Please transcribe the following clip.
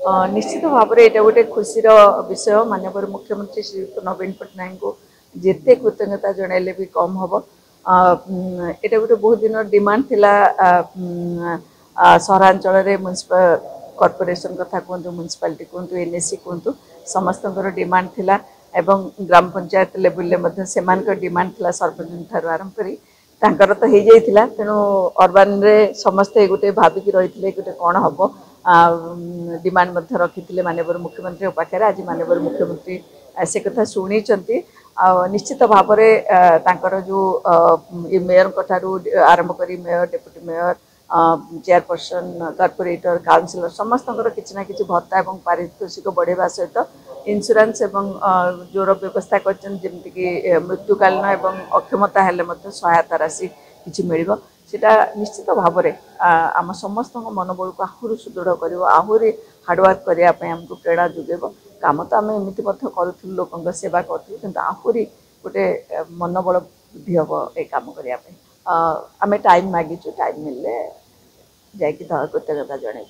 निश्चित भाव में यहाँ गोटे खुशी विषय माननीय मुख्यमंत्री श्री नवीन पट्टनायक को जिते कृतज्ञता जनइले भी कम हम। यहाँ गोटे बहुत दिन डिमांड थिला सहरांचल म्युनिसिपल कॉर्पोरेशन कथा कहतु म्युनिसिपालिटी कहतु एनएसी कहतु समस्त डिमांड थिला एवं ग्राम पंचायत लेवल में डिमांड थिला सरपंच ठार आरंभ करी तांकर तो हो जाइथिला तेणु अर्बान रे समस्ते गोटे भाविकी रही गोटे कौन हम डिमांड रखी माननीय मुख्यमंत्री पाखे आज माननीय मुख्यमंत्री से कथा शुणी निश्चित भाव में जो मेयर आरंभ करी mayor deputy mayor chairperson corporator councillor समस्त किसी ना कि भत्ता और पारितोषिक बढ़ेवा सहित इंश्योरेंस एवं जोर व्यवस्था करमती मृत्युकालीन एवं अक्षमता हेले सहायता राशि किसी मिल सेटा निश्चित भाव में आम समस्त मनोबल को आहरी सुदृढ़ कर आहरी हार्डवर्क करने आमको प्रेरणा जोगेब कम तो आम एमती करूँ लोक सेवा करूँ कि आहरी गोटे मनोबल वृद्धि हम ये कम करने आम टाइम मागिचु टाइम मिलले जाकि कृतज्ञता जन।